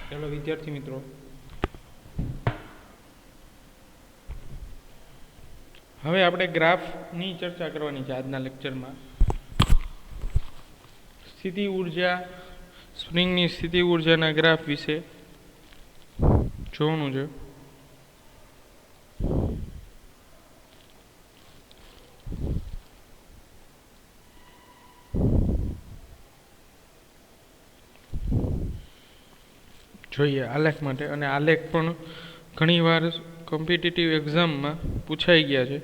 ચાલો વિદ્યાર્થી મિત્રો, હવે આપણે ગ્રાફની ચર્ચા કરવાની છે આજના લેક્ચરમાં. સ્થિતિ ઉર્જા, સ્પ્રિંગની સ્થિતિ ઉર્જાના ગ્રાફ વિશે જોવાનું છે. જોઈએ આલેખ માટે, અને આલેખ પણ ઘણીવાર કોમ્પિટિટિવ એક્ઝામમાં પૂછાઈ ગયા છે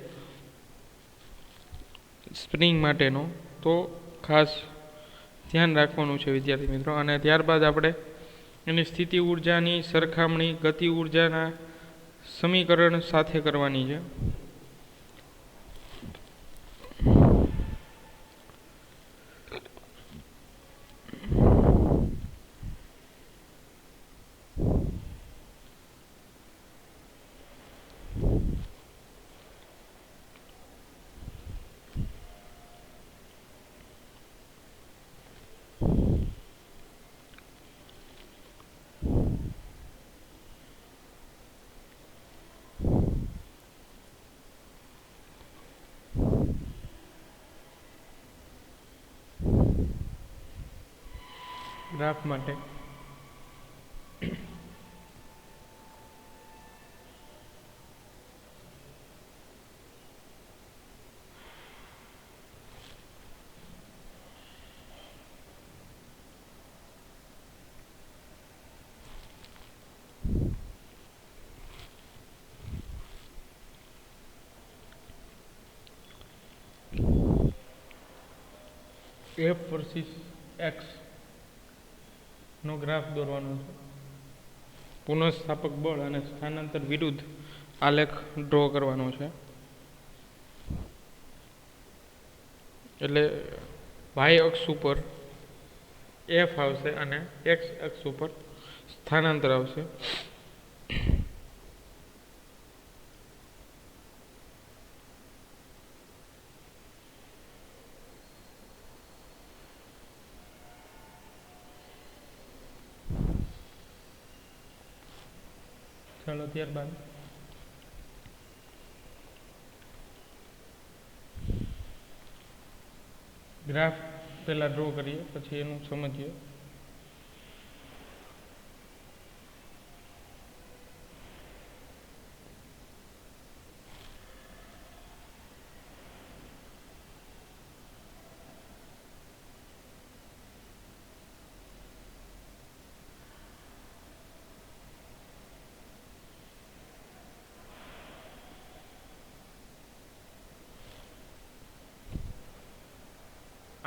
સ્પ્રિંગ માટેનો, તો ખાસ ધ્યાન રાખવાનું છે વિદ્યાર્થી મિત્રો. અને ત્યારબાદ આપણે એની સ્થિતિ ઉર્જાની સરખામણી ગતિ ઉર્જાના સમીકરણ સાથે કરવાની છે. ગ્રાફ માટે એફ વર્સિસ એક્સ નો ગ્રાફ દોરવાનો છે. પુનઃસ્થાપક બળ અને સ્થાનાંતર વિરુદ્ધ આલેખ ડ્રો કરવાનો છે. એટલે વાય અક્ષ ઉપર એફ આવશે અને એક્સ અક્ષ ઉપર સ્થાનાંતર આવશે. ચાલો ત્યારબાદ ગ્રાફ પહેલા ડ્રો કરીએ, પછી એનું સમજીએ.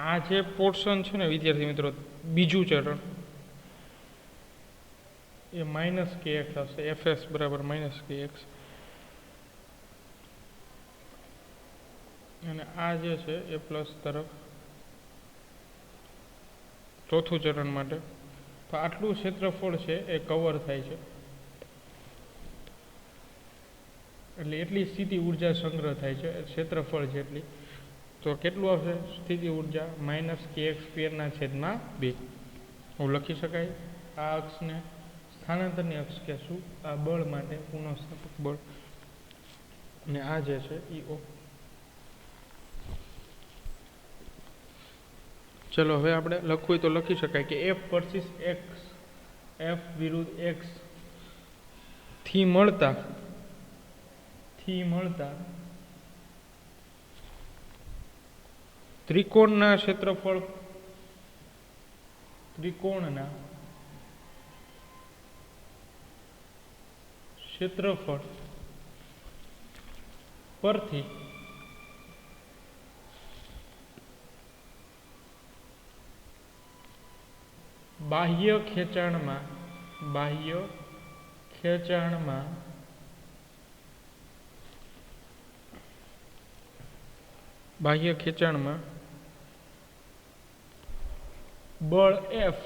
આ જે પોર્શન છે ને વિદ્યાર્થી મિત્રો, બીજું ચરણ, એ માઇનસ કે એક્સ આવશે. એફએસ બરાબર માઇનસ કે એક્સ. અને આ જે છે એ પ્લસ તરફ ચોથું ચરણ માટે. તો આટલું ક્ષેત્રફળ છે એ કવર થાય છે, એટલે એટલી સ્થિતિ ઉર્જા સંગ્રહ થાય છે ક્ષેત્રફળ જેટલી. તો કેટલું આવશે સ્થિતિ ઉર્જા? માઇનસ કે એક્સ સ્ક્વેરના છેદમાં 2. હું લખી શકાય. આ અક્ષને સ્થાનાંતરની અક્ષ કહેશું, આ બળ માટે પુનઃસ્થાપક બળ. અને આ જે છે ઈઓ. ચલો હવે આપણે લખવું હોય તો લખી શકાય કે એફ વર્સિસ એક્સ, એફ વિરુદ્ધ એક્સ થી મળતા ત્રિકોણના ક્ષેત્રફળ, ત્રિકોણના ક્ષેત્રફળ પરથી બાહ્ય ખેંચાણમાં બળ એફ,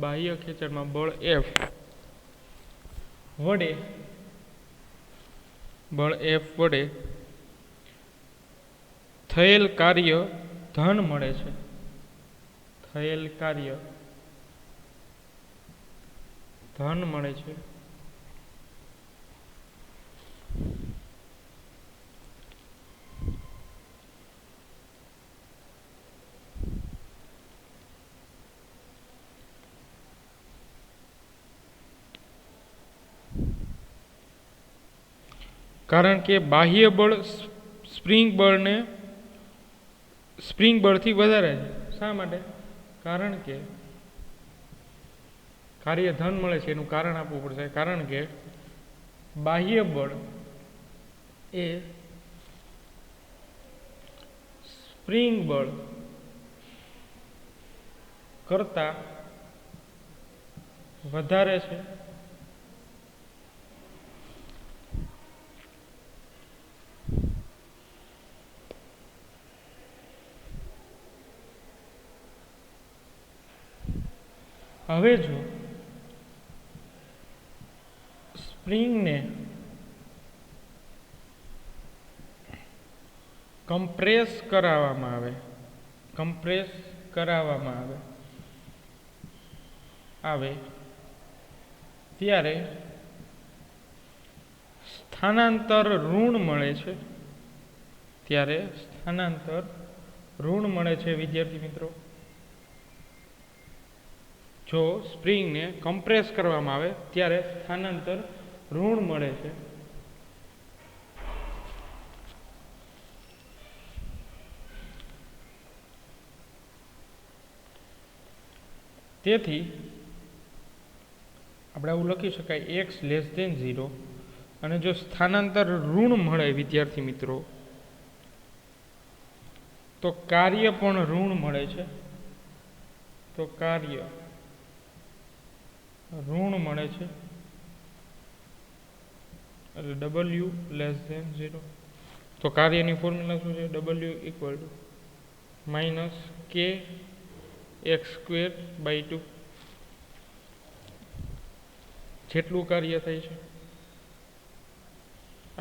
બાહ્ય ખેંચાણમાં બળ એફ વડે થયેલ કાર્ય ધન મળે છે. ધન મળે છે. કારણ કે બાહ્ય બળ સ્પ્રિંગ બળથી વધારે છે. શા માટે? કારણ કે કાર્ય ધન મળે છે એનું કારણ આપવું પડશે. કારણ કે બાહ્ય બળ એ સ્પ્રિંગ બળ કરતા વધારે છે. હવે જો સ્પ્રિંગને કમ્પ્રેસ કરાવવામાં આવે ત્યારે સ્થાનાંતર ઋણ મળે છે. વિદ્યાર્થી મિત્રો, જો સ્પ્રિંગને કમ્પ્રેસ કરવામાં આવે ત્યારે સ્થાનાંતર ઋણ મળે છે. તેથી આપણે આવું લખી શકાય x લેસ ધેન 0. અને જો સ્થાનાંતર ઋણ મળે વિદ્યાર્થી મિત્રો તો કાર્ય પણ ઋણ મળે છે. એટલે w લેસ ધેન 0. તો કાર્યની ફોર્મ્યુલા શું છે? w equal to minus k x²/2. જેટલું કાર્ય થાય છે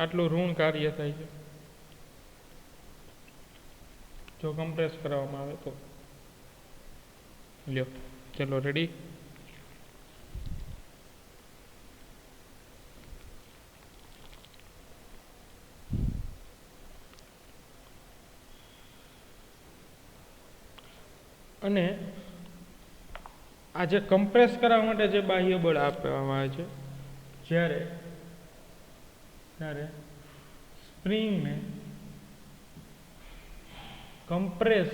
આટલું ઋણ કાર્ય થાય છે જો કમ્પ્રેસ કરવામાં આવે તો. લ્યો, ચલો રેડી. અને આ જે કમ્પ્રેસ કરવા માટે જે બાહ્ય બળ આપવામાં આવે છે, જ્યારે સ્પ્રિંગને કમ્પ્રેસ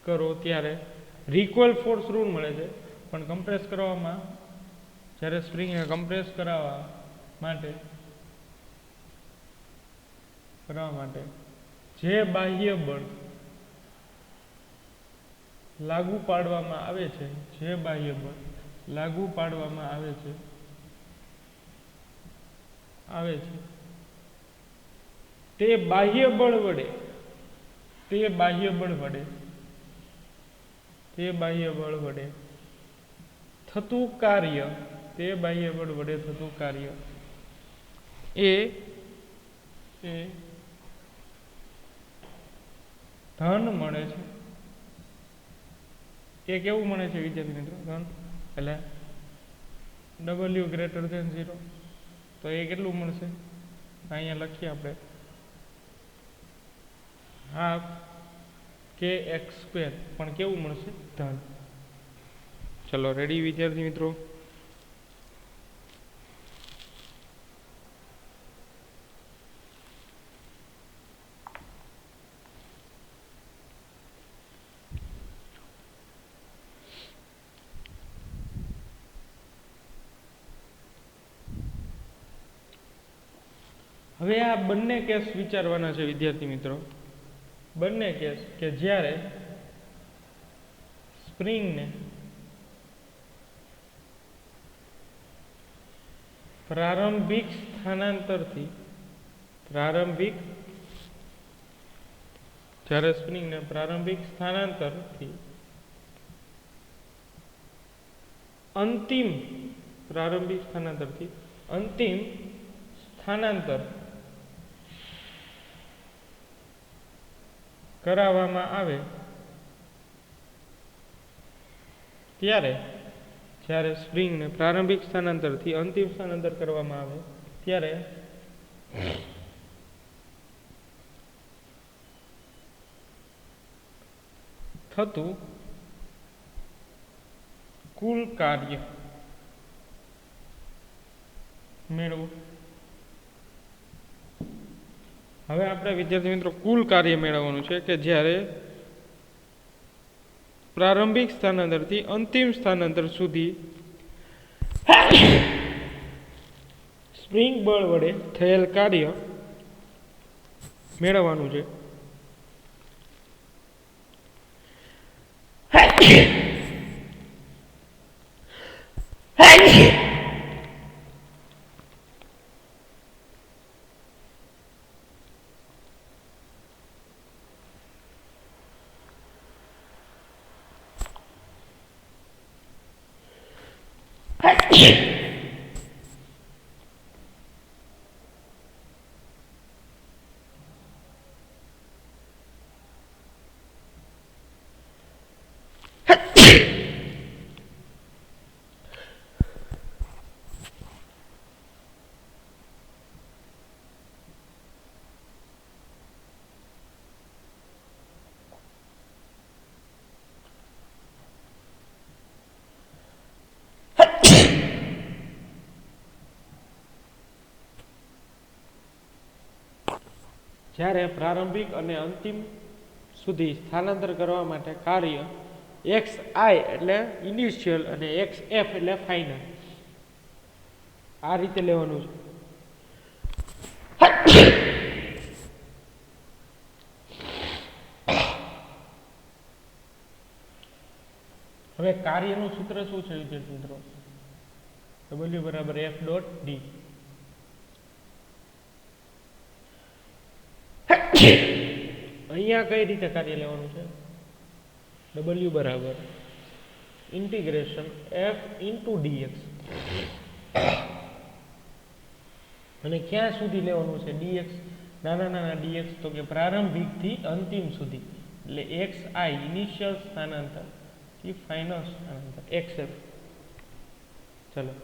કરો ત્યારે રિકોઇલ ફોર્સ ઋણ મળે છે. પણ કમ્પ્રેસ કરવામાં જ્યારે સ્પ્રિંગને કમ્પ્રેસ કરવા માટે જે બાહ્ય બળ લાગુ પાડવામાં આવે છે તે બાહ્ય બળ વડે થતું કાર્ય એ ધન મળે છે. એ કેવું મળે છે વિદ્યાર્થી મિત્રો? ધન. એટલે w ગ્રેટર ધેન 0. તો એ કેટલું મળશે? અહીંયા લખીએ આપણે હાફ kx². પણ કેવું મળશે? ધન. ચલો રેડી વિદ્યાર્થી મિત્રો. હવે આ બંને કેસ વિચારવાના છે વિદ્યાર્થી મિત્રો. બંને કેસ કે જ્યારે સ્પ્રિંગને પ્રારંભિક સ્થાનાંતરથી અંતિમ સ્થાનાંતર કરાવવામાં આવે ત્યારે જ્યારે સ્પ્રિંગને પ્રારંભિક સ્થાનાંતરથી અંતિમ સ્થાનાંતર કરવામાં આવે ત્યારે થતું કુલ કાર્ય મેળવો. હવે આપણે વિદ્યાર્થી મિત્રો કુલ કાર્ય મેળવવાનું છે કે જ્યારે પ્રારંભિક સ્થાનાંતરથી અંતિમ સ્થાનાંતર સુધી સ્પ્રિંગ બળ વડે થયેલ કાર્ય મેળવવાનું છે. જ્યારે પ્રારંભિક અને અંતિમ સુધી સ્થાનાંતર કરવા માટે કાર્ય એક્સ આઈ એટલે ઇનિશિયલ અને એક્સ એફ એટલે ફાઇનલ આ રીતે લેવાનું છે. હવે કાર્યનું સૂત્ર શું છે વિદ્યાર્થી મિત્રો? W બરાબર F ડોટ ડી. અહીંયા કઈ રીતે કાર્ય લેવાનું છે? W બરાબર ઇન્ટિગ્રેશન F ઇન્ટુ dx અને ક્યાં સુધી લેવાનું છે dx? નાના dx તો કે પ્રારંભિક થી અંતિમ સુધી એટલે એક્સ આઈ ઇનિશિયલ સ્થાનાંતર થી ફાઇનલ સ્થાનાંતર xf. ચલો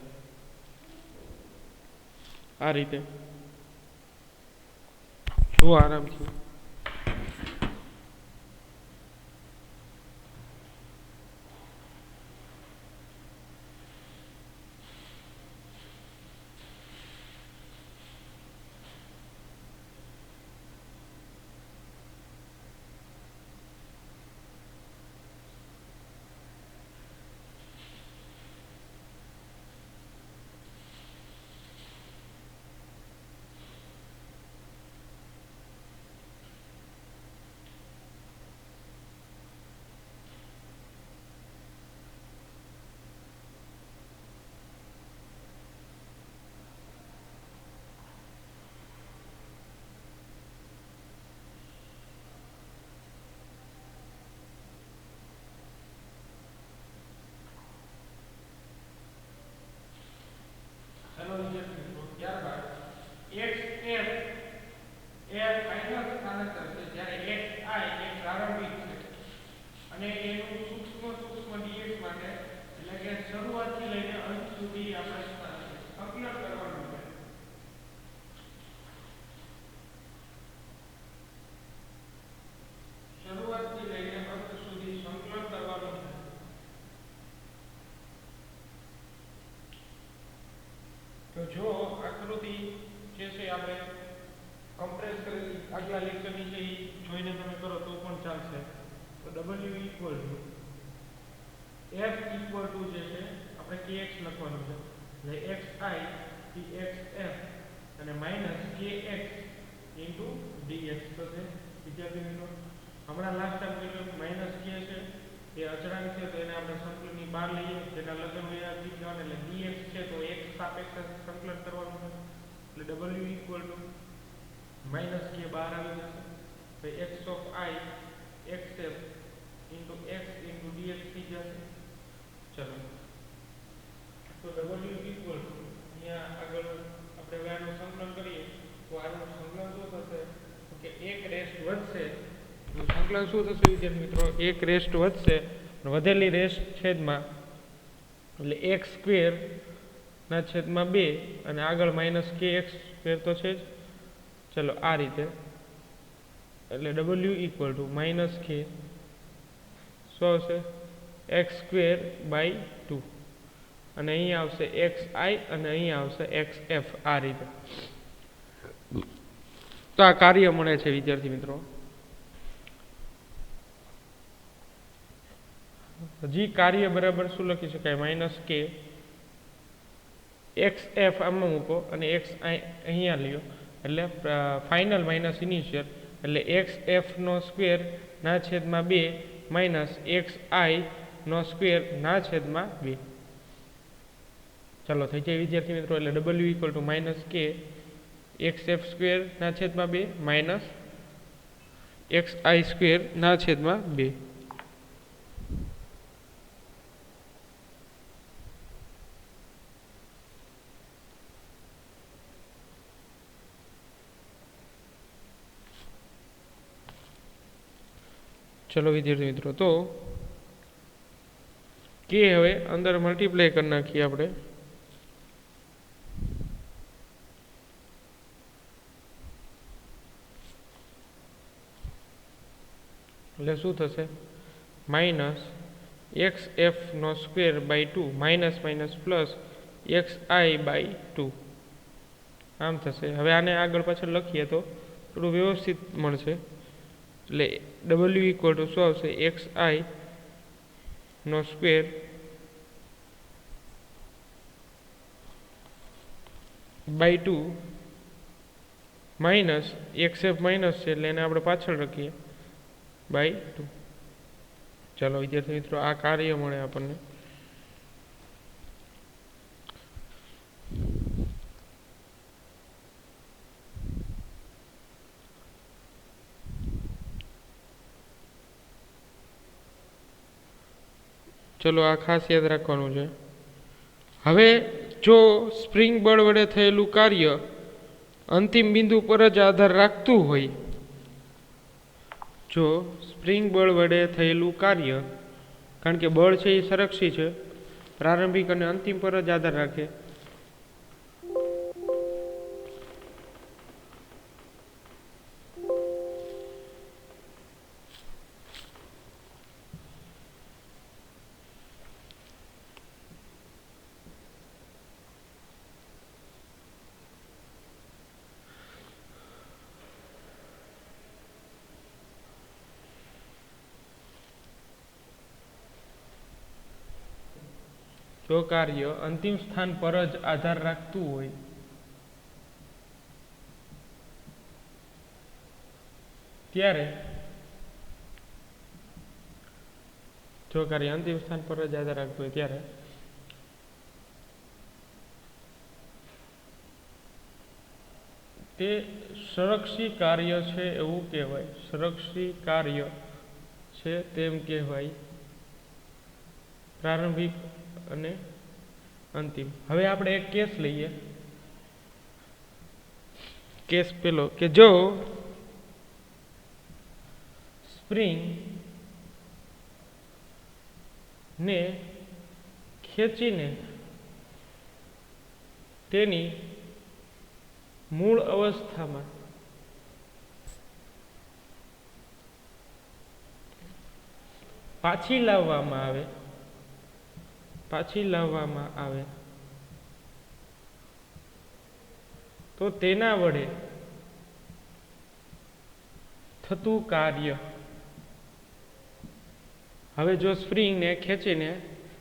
આ રીતે જુઓ આરામથી. ત્યારબાદ xf એ ફાઇનલ સ્થાનાંતર છે જ્યારે xi એ પ્રારંભિક છે અને એનું સૂક્ષ્મ dx માટે એટલે કે શરૂઆતથી લઈને અંત સુધી આપણે સંકલન કરવાનું છે. શરૂઆતથી લઈને અંત સુધી સંકલન કરવાનું છે. તો જો આકૃતિ જે છે આપણે કમ્પ્રેસ કરેલી આગલા લેક્ચરની છે એ જોઈને તમે કરો તો પણ ચાલશે. તો W equal to F equal to જે છે આપણે kx લખવાનું છે એટલે xi xf અને માઇનસ kx ઇન્ટુ dx થશે. વિદ્યાર્થી મિત્રો હમણાં લાસ્ટ ટાઈમ જોયું માઇનસ k છે એ અચળાંક છે તો એને આપણે સંકલનની બહાર લઈએ જેના લગન વ્યાજથી જવાને એટલે dx છે તો x સાપેક્ષ સંકલન કરવાનું છે એટલે W equal to minus k બહાર આવી જશે તો x of i xf into x into dx થઈ જશે. ચલો તો W ઇક્વલ ટુ અહીંયા આગળ આપણે વ્યાનું સંકલન કરીએ તો આનું સંકલન શું થશે તો કે 1 રેસ્ટ વધશે તો સંકલન શું થશે વિદ્યાર્થી મિત્રો? 1 રેસ્ટ વધશે વધેલી રેસ્ટ છેદમાં એટલે એક્સ સ્ક્વેરના છેદમાં 2 અને આગળ માઇનસ કે એક્સ સ્ક્વેર તો છે જ. ચલો આ રીતે એટલે ડબલ્યુ ઇક્વલ ટુ માઇનસ કે શું આવશે એક્સ સ્ક્વેર બાય 2 અને અહીંયા આવશે એક્સ આઈ અને અહીંયા આવશે એક્સ એફ. આ રીતે તો આ કાર્ય મળે છે વિદ્યાર્થી મિત્રો. હજી કાર્ય બરાબર શું લખી શકાય માઇનસ કે એક્સ એફ આમાં મૂકો અને એક્સ અહીંયા લ્યો એટલે ફાઇનલ માઇનસ ઇનિશિયલ એટલે એક્સ એફ નો સ્ક્વેર ના છેદમાં 2 માઇનસ એક્સ આઈ નો સ્ક્વેર ના છેદમાં 2. ચાલો થઈ જાય વિદ્યાર્થી મિત્રો. એટલે ડબલ્યુ ઇક્વલ ટુ માઇનસ કે એક્સ એફ સ્ક્વેર ના છેદમાં 2 માઇનસ એક્સ આઈ સ્ક્વેર ના છેદમાં 2. ચલો વિદ્યાર્થી મિત્રો તો કે હવે અંદર મલ્ટીપ્લાય કરી નાખીએ આપણે. એટલે શું થશે માઇનસ એક્સ એફ નો square by 2 minus minus plus x I by 2 આમ થશે. હવે આને આગળ પાછળ લખીએ તો થોડું વ્યવસ્થિત મળશે. એટલે ડબલ્યુ ઇક્વલ ટુ શું આવશે એક્સ આઈ નો square by 2 minus x f minus છે એટલે એને આપણે પાછળ રાખીએ બાય 2. ચાલો વિદ્યાર્થી મિત્રો આ કાર્ય મળે આપણને. ચલો આ ખાસ યાદ રાખવાનું છે. હવે જો સ્પ્રિંગ બળ વડે થયેલું કાર્ય અંતિમ બિંદુ પર જ આધાર રાખતું હોય, જો સ્પ્રિંગ બળ વડે થયેલું કાર્ય, કારણ કે બળ છે એ સંરક્ષી છે, પ્રારંભિક અને અંતિમ પર જ આધાર રાખે, જો કાર્ય અંતિમ સ્થાન પર જ આધાર રાખતું હોય ત્યારે જો કાર્ય અંતિમ સ્થાન પર જ આધાર રાખતું હોય ત્યારે તે સંરક્ષી કાર્ય છે એવું કહેવાય. સંરક્ષી કાર્ય છે તેમ કહેવાય, પ્રારંભિક અને અંતિમ. હવે આપણે એક કેસ લઈએ. કેસ પેલો કે જો સ્પ્રિંગ ને ખેંચીને તેની મૂળ અવસ્થામાં પાછી લાવવામાં આવે તો તેના વડે થતું કાર્ય. હવે જો સ્પ્રિંગને ખેંચીને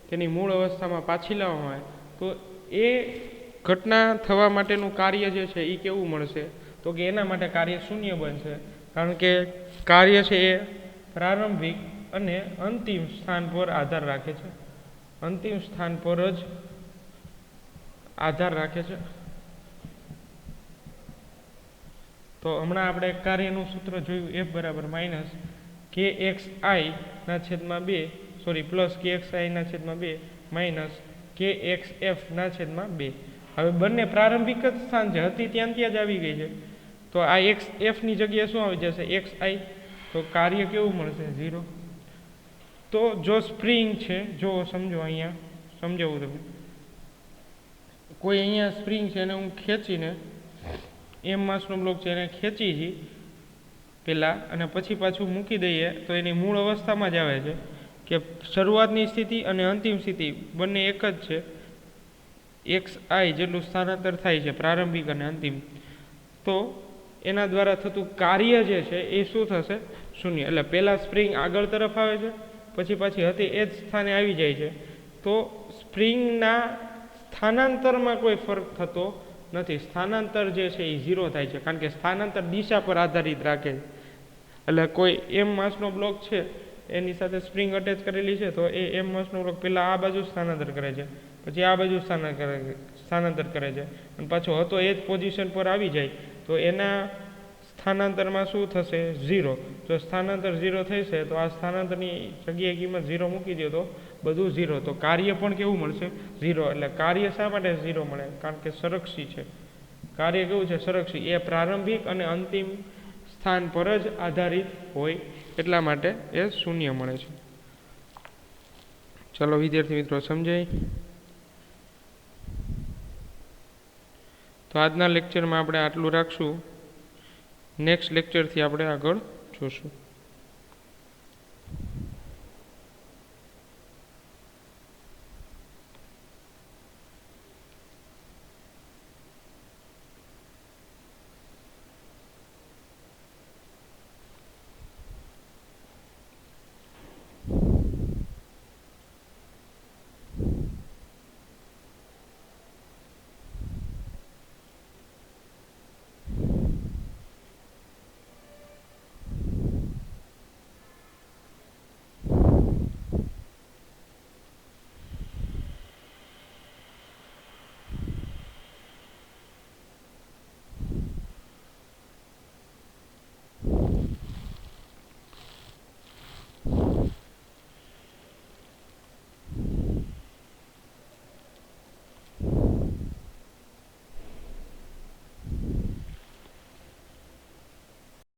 તેની મૂળ અવસ્થામાં પાછી લાવવામાં આવે તો એ ઘટના થવા માટેનું કાર્ય જે છે એ કેવું મળશે? તો કે એના માટે કાર્ય શૂન્ય બનશે, કારણ કે કાર્ય છે એ પ્રારંભિક અને અંતિમ સ્થાન પર આધાર રાખે છે. અંતિમ સ્થાન પર જ આધાર રાખે છે. તો હમણાં આપણે કાર્યનું સૂત્ર જોયું, એફ બરાબર માઇનસ કે એક્સ આઈ ના છેદમાં 2 સોરી પ્લસ કે એક્સ આઈ ના છેદમાં 2 માઇનસ કે એક્સ એફ ના છેદમાં 2. હવે બંને પ્રારંભિક જ સ્થાન છે, હતી ત્યાં જ આવી ગઈ છે. તો આ એક્સ એફની જગ્યાએ શું આવી જશે? એક્સ આઈ. તો કાર્ય કેવું મળશે? 0. તો જો સ્પ્રિંગ છે, જો સમજો અહીંયા સમજાવું તમે. કોઈ અહીંયા સ્પ્રિંગ છે એને હું ખેંચીને એમ માસનો બ્લોક છે એને ખેંચી છીએ પહેલાં અને પછી પાછું મૂકી દઈએ તો એની મૂળ અવસ્થામાં જ આવે છે કે શરૂઆતની સ્થિતિ અને અંતિમ સ્થિતિ બંને એક જ છે. એક્સ આઈ જેટલું સ્થાનાંતર થાય છે પ્રારંભિક અને અંતિમ, તો એના દ્વારા થતું કાર્ય જે છે એ શું થશે? શૂન્ય. એટલે પહેલાં સ્પ્રિંગ આગળ તરફ આવે છે, પછી પાછી હતી એ જ સ્થાને આવી જાય છે. તો સ્પ્રિંગના સ્થાનાંતરમાં કોઈ ફરક થતો નથી. સ્થાનાંતર જે છે એ 0 થાય છે, કારણ કે સ્થાનાંતર દિશા પર આધારિત રાખે છે. એટલે કોઈ એમ માસનો બ્લોક છે એની સાથે સ્પ્રિંગ અટેચ કરેલી છે, તો એ એમ માસનો બ્લોક પહેલાં આ બાજુ સ્થાનાંતર કરે છે, પછી આ બાજુ સ્થાનાંતર કરે છે, અને પાછો હતો એ જ પોઝિશન પર આવી જાય તો એના સ્થાનાંતરમાં શું થશે? 0. જો સ્થાનાંતર 0 થશે તો આ સ્થાનાંતરની જગ્યાએ કિંમત 0 મૂકી દો તો બધું 0. તો કાર્ય પણ કેવું મળશે? 0. એટલે કાર્ય શા માટે 0 મળે? કારણ કે સંરક્ષી છે. કાર્ય કેવું છે? સંરક્ષી. એ પ્રારંભિક અને અંતિમ સ્થાન પર જ આધારિત હોય એટલા માટે એ શૂન્ય મળે છે. ચલો વિદ્યાર્થી મિત્રો સમજાય? તો આજના લેક્ચરમાં આપણે આટલું રાખશું. નેક્સ્ટ લેક્ચરથી આપણે આગળ જોશું.